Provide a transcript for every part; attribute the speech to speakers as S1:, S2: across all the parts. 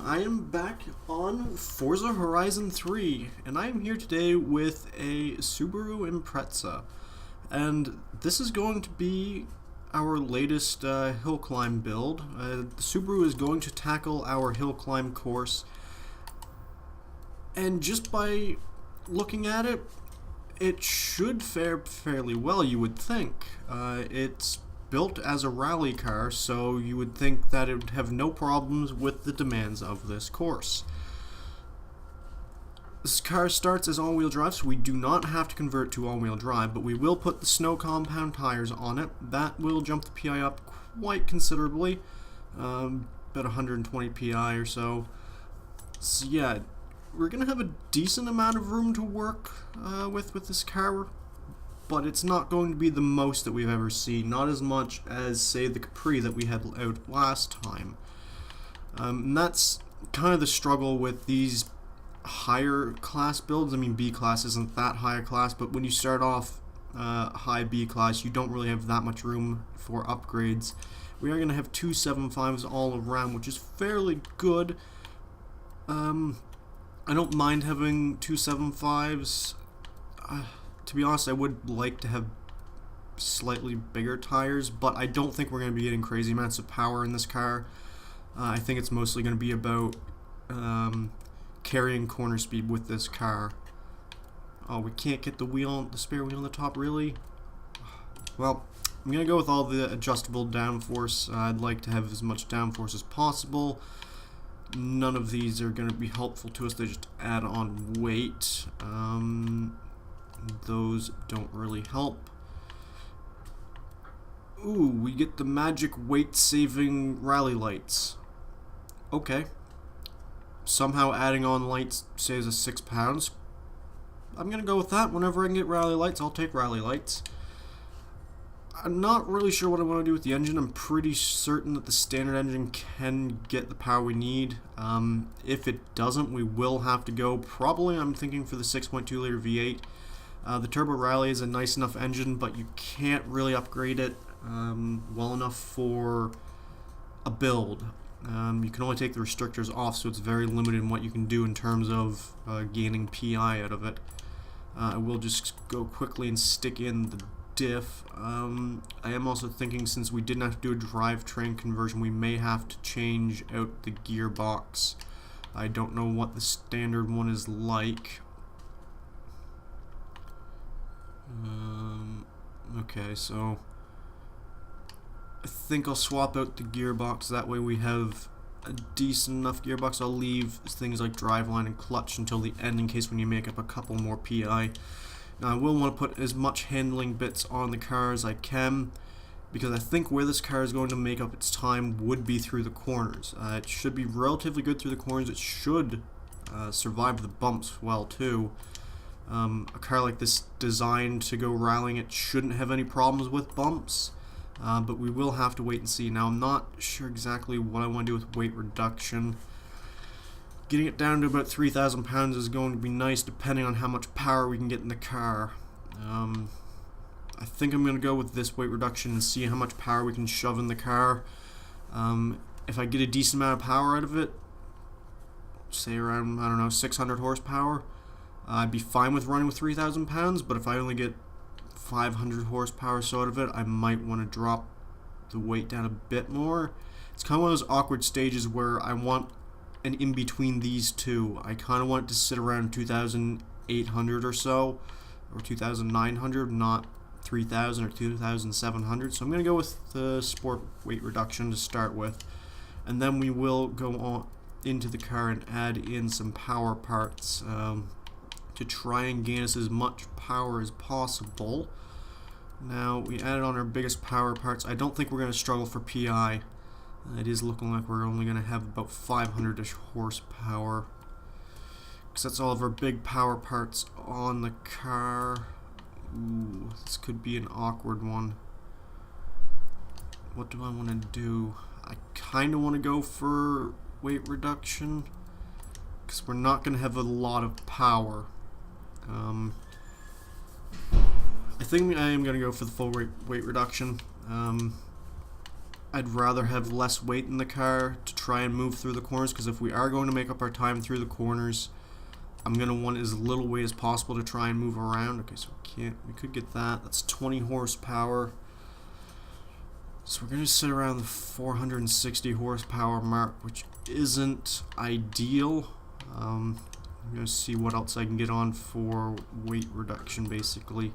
S1: I am back on Forza Horizon 3, and I am here today with a Subaru Impreza. And this is going to be our latest hill climb build. The Subaru is going to tackle our hill climb course, and just by looking at it, it should fare fairly well, you would think. It's built as a rally car, so you would think that it would have no problems with the demands of this course. This car starts as all-wheel drive, so we do not have to convert to all-wheel drive, but we will put the snow compound tires on it. That will jump the PI up quite considerably, about 120 PI or so. So yeah, we're going to have a decent amount of room to work with this car, but it's not going to be the most that we've ever seen. Not as much as, say, the Capri that we had out last time. And that's kind of the struggle with these higher class builds. I mean, B class isn't that high a class, but when you start off high B class, you don't really have that much room for upgrades. We are going to have two 7.5s all around, which is fairly good. I don't mind having two 7.5s. To be honest, I would like to have slightly bigger tires, but I don't think we're going to be getting crazy amounts of power in this car. I think it's mostly going to be about carrying corner speed with this car. Oh, we can't get the spare wheel on the top, really? Well, I'm going to go with all the adjustable downforce. I'd like to have as much downforce as possible. None of these are going to be helpful to us. They just add on weight. Those don't really help. Ooh, we get the magic weight-saving rally lights. Okay. Somehow adding on lights saves us 6 pounds. I'm gonna go with that. Whenever I can get rally lights, I'll take rally lights. I'm not really sure what I want to do with the engine. I'm pretty certain that the standard engine can get the power we need. If it doesn't, we will have to go. Probably, I'm thinking for the 6.2 liter V8. The Turbo Rally is a nice enough engine, but you can't really upgrade it well enough for a build. You can only take the restrictors off, so it's very limited in what you can do in terms of gaining PI out of it. I will just go quickly and stick in the diff. I am also thinking, since we didn't have to do a drivetrain conversion, we may have to change out the gearbox. I don't know what the standard one is like. Okay, so I think I'll swap out the gearbox. That way we have a decent enough gearbox. I'll leave things like driveline and clutch until the end in case we need to make up a couple more PI. Now I will want to put as much handling bits on the car as I can, because I think where this car is going to make up its time would be through the corners. It should be relatively good through the corners. It should survive the bumps well too. A car like this designed to go rallying, it shouldn't have any problems with bumps, but we will have to wait and see. Now I'm not sure exactly what I want to do with weight reduction. Getting it down to about 3,000 pounds is going to be nice, depending on how much power we can get in the car. I think I'm going to go with this weight reduction and see how much power we can shove in the car. If I get a decent amount of power out of it, say around, I don't know, 600 horsepower, I'd be fine with running with 3,000 pounds, but if I only get 500 horsepower or so out of it, I might want to drop the weight down a bit more. It's kind of one of those awkward stages where I want an in-between these two. I kind of want it to sit around 2,800 or so, or 2,900, not 3,000 or 2,700. So I'm going to go with the sport weight reduction to start with, and then we will go on into the car and add in some power parts to try and gain us as much power as possible. Now, we added on our biggest power parts. I don't think we're going to struggle for PI. It is looking like we're only going to have about 500-ish horsepower, because that's all of our big power parts on the car. Ooh, this could be an awkward one. What do I want to do? I kind of want to go for weight reduction, because we're not going to have a lot of power. I think I am going to go for the full weight reduction. I'd rather have less weight in the car to try and move through the corners, because if we are going to make up our time through the corners, I'm going to want as little weight as possible to try and move around. Okay, so we could get that. That's 20 horsepower. So we're going to sit around the 460 horsepower mark, which isn't ideal. I'm going to see what else I can get on for weight reduction, basically.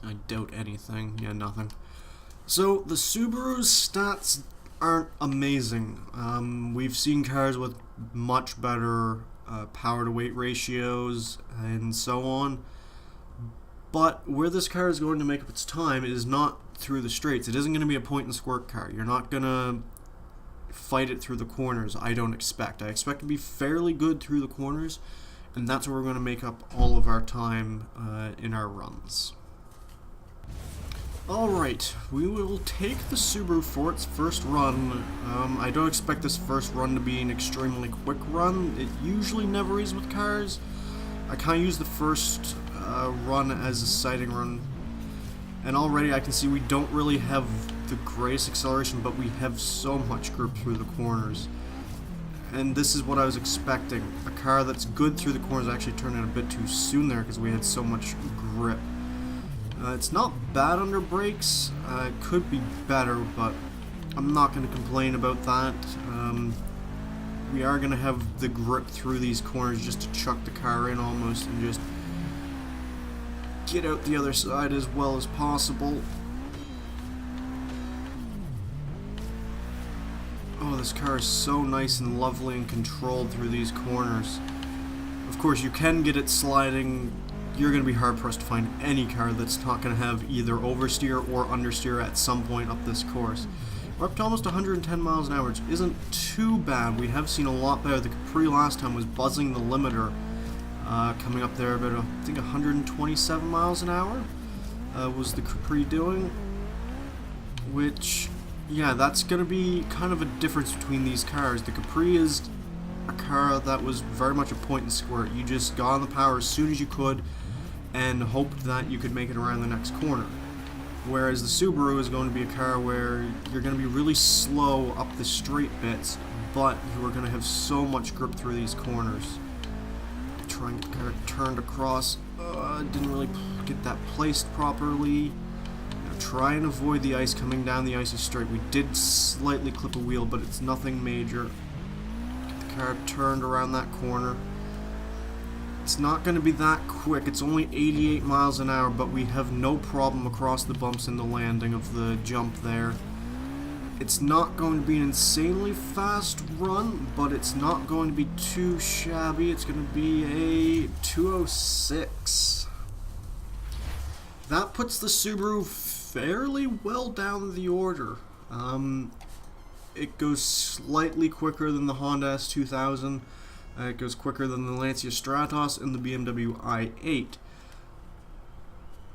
S1: I doubt anything. Yeah, nothing. So the Subaru's stats aren't amazing. We've seen cars with much better power to weight ratios and so on. But where this car is going to make up its time is not through the straights. It isn't going to be a point and squirt car. You're not going to fight it through the corners, I don't expect. I expect to be fairly good through the corners, and that's where we're going to make up all of our time in our runs. Alright, we will take the Subaru for its first run. I don't expect this first run to be an extremely quick run. It usually never is with cars. I kind of use the first run as a sighting run, and already I can see we don't really have the greatest acceleration, but we have so much grip through the corners. And this is what I was expecting. A car that's good through the corners actually turned out a bit too soon there because we had so much grip. It's not bad under brakes. It could be better, but I'm not going to complain about that. We are going to have the grip through these corners just to chuck the car in almost and just get out the other side as well as possible. Oh, this car is so nice and lovely and controlled through these corners. Of course, you can get it sliding. You're going to be hard-pressed to find any car that's not going to have either oversteer or understeer at some point up this course. We're up to almost 110 miles an hour, which isn't too bad. We have seen a lot better. The Capri last time was buzzing the limiter, coming up there about, I think, 127 miles an hour was the Capri doing, which, yeah, that's going to be kind of a difference between these cars. The Capri is a car that was very much a point and squirt. You just got on the power as soon as you could and hoped that you could make it around the next corner. Whereas the Subaru is going to be a car where you're going to be really slow up the straight bits, but you are going to have so much grip through these corners. Trying to get the car turned across. Didn't really get that placed properly. Now try and avoid the ice coming down the icy straight. We did slightly clip a wheel, but it's nothing major. Get the car turned around that corner. It's not going to be that quick. It's only 88 miles an hour, but we have no problem across the bumps in the landing of the jump there. It's not going to be an insanely fast run, but it's not going to be too shabby. It's going to be a 206. That puts the Subaru fairly well down the order. It goes slightly quicker than the Honda S2000. It goes quicker than the Lancia Stratos and the BMW i8.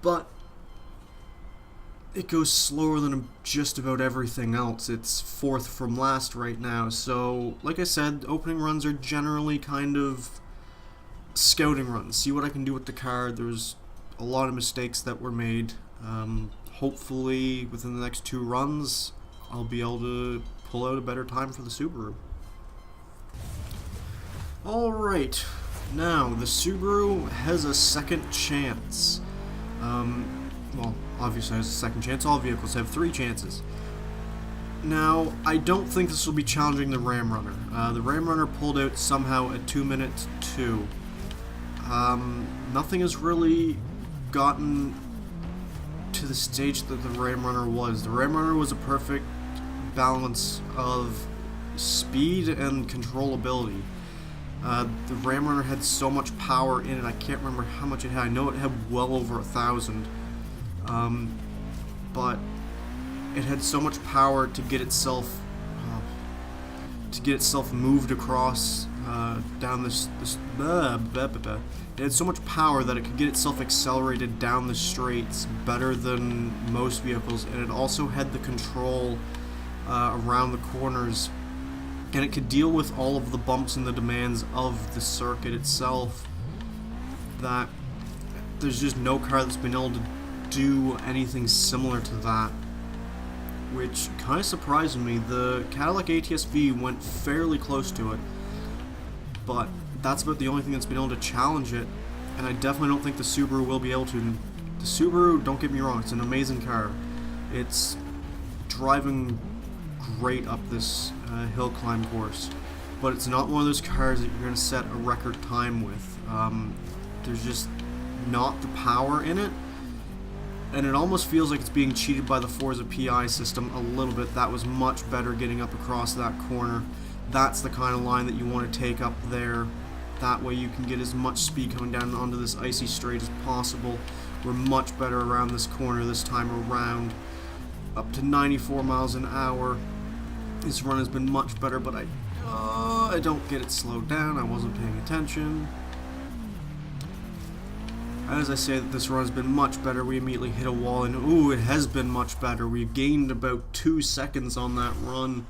S1: But it goes slower than just about everything else. It's fourth from last right now. So, like I said, opening runs are generally kind of scouting runs. See what I can do with the car. There's a lot of mistakes that were made. Hopefully, within the next 2 runs, I'll be able to pull out a better time for the Subaru. Alright, now the Subaru has a second chance. Well, obviously it has a second chance. All vehicles have 3 chances. Now, I don't think this will be challenging the Ram Runner. The Ram Runner pulled out somehow at 2 minutes 2. Nothing has really gotten to the stage that the Ram Runner was. The Ram Runner was a perfect balance of speed and controllability. The Ram Runner had so much power in it. I can't remember how much it had. I know it had well over 1,000. But it had so much power to get itself moved across down this. It had so much power that it could get itself accelerated down the straights better than most vehicles, and it also had the control around the corners. And it could deal with all of the bumps and the demands of the circuit itself, that there's just no car that's been able to do anything similar to that. which kind of surprised me. The Cadillac ATS-V went fairly close to it, but that's about the only thing that's been able to challenge it, and I definitely don't think the Subaru will be able to. The Subaru, don't get me wrong, it's an amazing car. It's driving great up this hill climb course, but it's not one of those cars that you're going to set a record time with. There's just not the power in it, and it almost feels like it's being cheated by the Forza PI system a little bit. That was much better getting up across that corner. That's the kind of line that you want to take up there. That way you can get as much speed coming down onto this icy straight as possible. We're much better around this corner this time around. Up to 94 miles an hour. This run has been much better, but I don't get it slowed down. I wasn't paying attention. As I say that this run has been much better, we immediately hit a wall, and ooh, it has been much better. We've gained about 2 seconds on that run.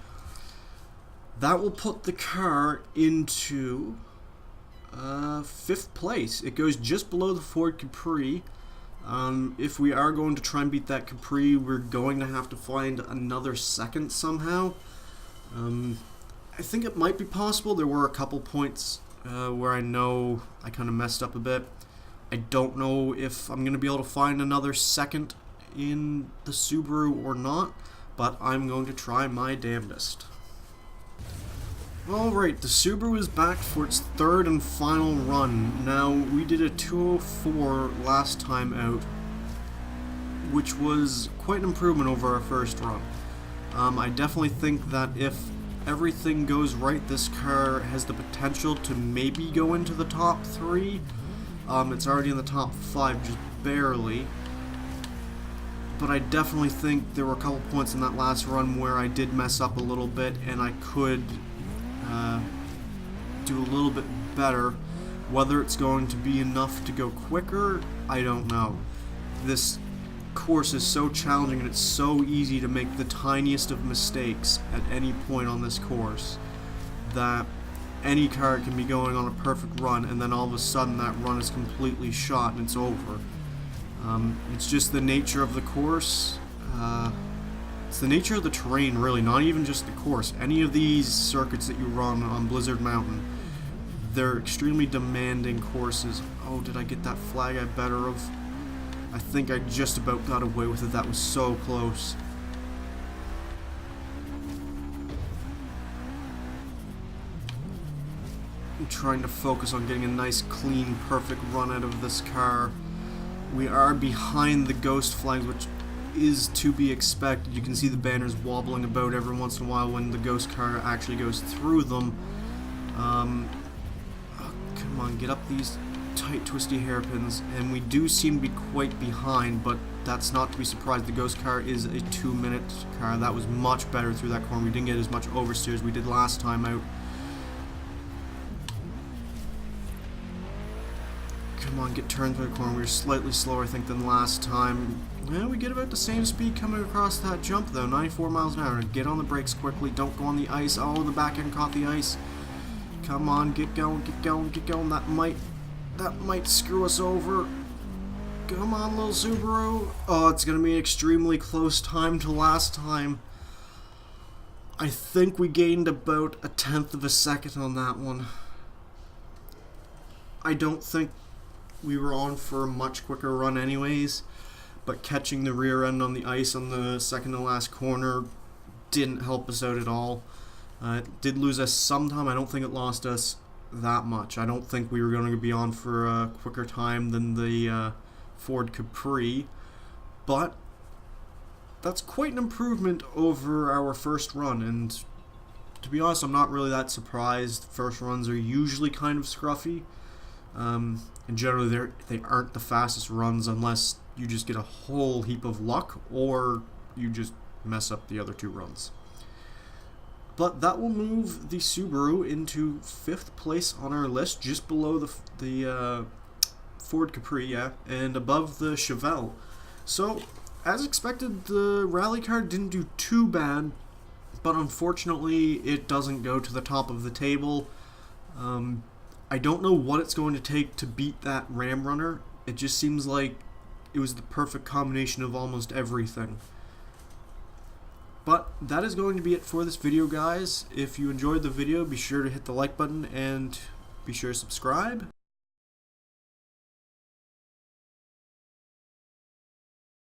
S1: That will put the car into 5th place. It goes just below the Ford Capri. If we are going to try and beat that Capri, we're going to have to find another second somehow. I think it might be possible. There were a couple points where I know I kind of messed up a bit. I don't know if I'm going to be able to find another second in the Subaru or not, but I'm going to try my damnedest. Alright, the Subaru is back for its 3rd and final run. Now, we did a 204 last time out, which was quite an improvement over our first run. I definitely think that if everything goes right, this car has the potential to maybe go into the top 3. It's already in the top 5, just barely. But I definitely think there were a couple points in that last run where I did mess up a little bit, and I could do a little bit better. Whether it's going to be enough to go quicker, I don't know. This course is so challenging, and it's so easy to make the tiniest of mistakes at any point on this course that any car can be going on a perfect run, and then all of a sudden that run is completely shot and it's over. It's just the nature of the course. It's the nature of the terrain, really, not even just the course. Any of these circuits that you run on Blizzard Mountain, they're extremely demanding courses. Oh, did I get that flag I better have? I think I just about got away with it. That was so close. I'm trying to focus on getting a nice, clean, perfect run out of this car. We are behind the ghost flags, which is to be expected. You can see the banners wobbling about every once in a while when the ghost car actually goes through them. Oh, come on, get up these tight, twisty hairpins. And we do seem to be quite behind, but that's not to be surprised. The ghost car is a 2-minute car. That was much better through that corner. We didn't get as much oversteer as we did last time out. Come on, get turned through the corner. We were slightly slower, I think, than last time. Yeah, we get about the same speed coming across that jump, though. 94 miles an hour. Get on the brakes quickly. Don't go on the ice. Oh, the back end caught the ice. Come on, get going, get going, get going. That might screw us over. Come on, little Subaru. Oh, it's going to be an extremely close time to last time. I think we gained about 1/10 of a second on that one. I don't think we were on for a much quicker run anyways, but catching the rear end on the ice on the second to last corner didn't help us out at all. It did lose us some time. I don't think it lost us that much. I don't think we were going to be on for a quicker time than the Ford Capri, but that's quite an improvement over our first run, and to be honest, I'm not really that surprised. First runs are usually kind of scruffy. And generally they aren't the fastest runs unless you just get a whole heap of luck or you just mess up the other 2 runs. But that will move the Subaru into 5th place on our list, just below the Ford Capri, yeah, and above the Chevelle. So, as expected, the rally car didn't do too bad, but unfortunately it doesn't go to the top of the table. I don't know what it's going to take to beat that Ram Runner. It just seems like it was the perfect combination of almost everything. But that is going to be it for this video, guys. If you enjoyed the video, be sure to hit the like button and be sure to subscribe.